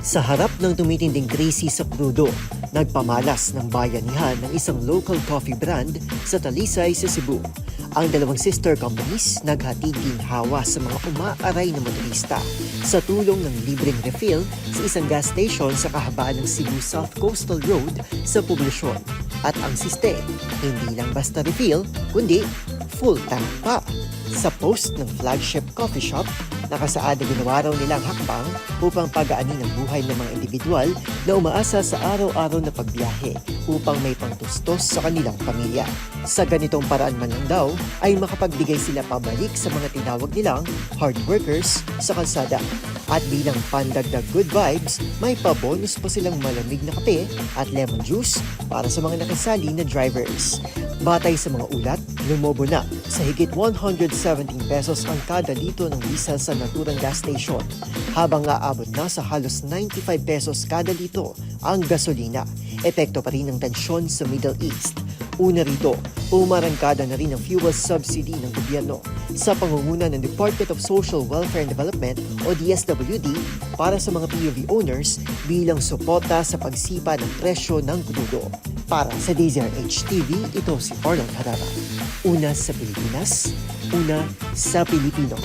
Sa harap ng tumitinding krisis sa krudo, nagpamalas ng bayanihan ng isang local coffee brand sa Talisay sa Cebu. Ang dalawang sister companies naghatid ginhawa sa mga umaaray na motorista sa tulong ng libreng refill sa isang gas station sa kahabaan ng Cebu South Coastal Road sa poblasyon. At ang siste, hindi lang basta refill, kundi full tank pa. Sa post ng flagship coffee shop, nakasaad na ginawa raw nilang hakbang upang pagaanin ang buhay ng mga individual na umaasa sa araw-araw na pagbiyahe upang may pangtustos sa kanilang pamilya. Sa ganitong paraan man lang daw ay makapagbigay sila pabalik sa mga tinawag nilang hard workers sa kalsada. At bilang pandagdag good vibes, may pabonus pa silang malamig na kape at lemon juice para sa mga nakasali na drivers. Batay sa mga ulat, lumobo na sa higit 117 pesos ang kada litro ng diesel sa naturang gas station, habang aabot na sa halos 95 pesos kada litro ang gasolina. Epekto pa rin ng tensyon sa Middle East. Una rito, umarangkada na rin ang fuel subsidy ng gobyerno sa pangunguna ng Department of Social Welfare and Development o DSWD para sa mga POV owners bilang suporta sa pagsipa ng presyo ng krudo. Para sa DZRH TV, ito si Arnold Harara. Una sa Pilipinas, una sa Pilipino.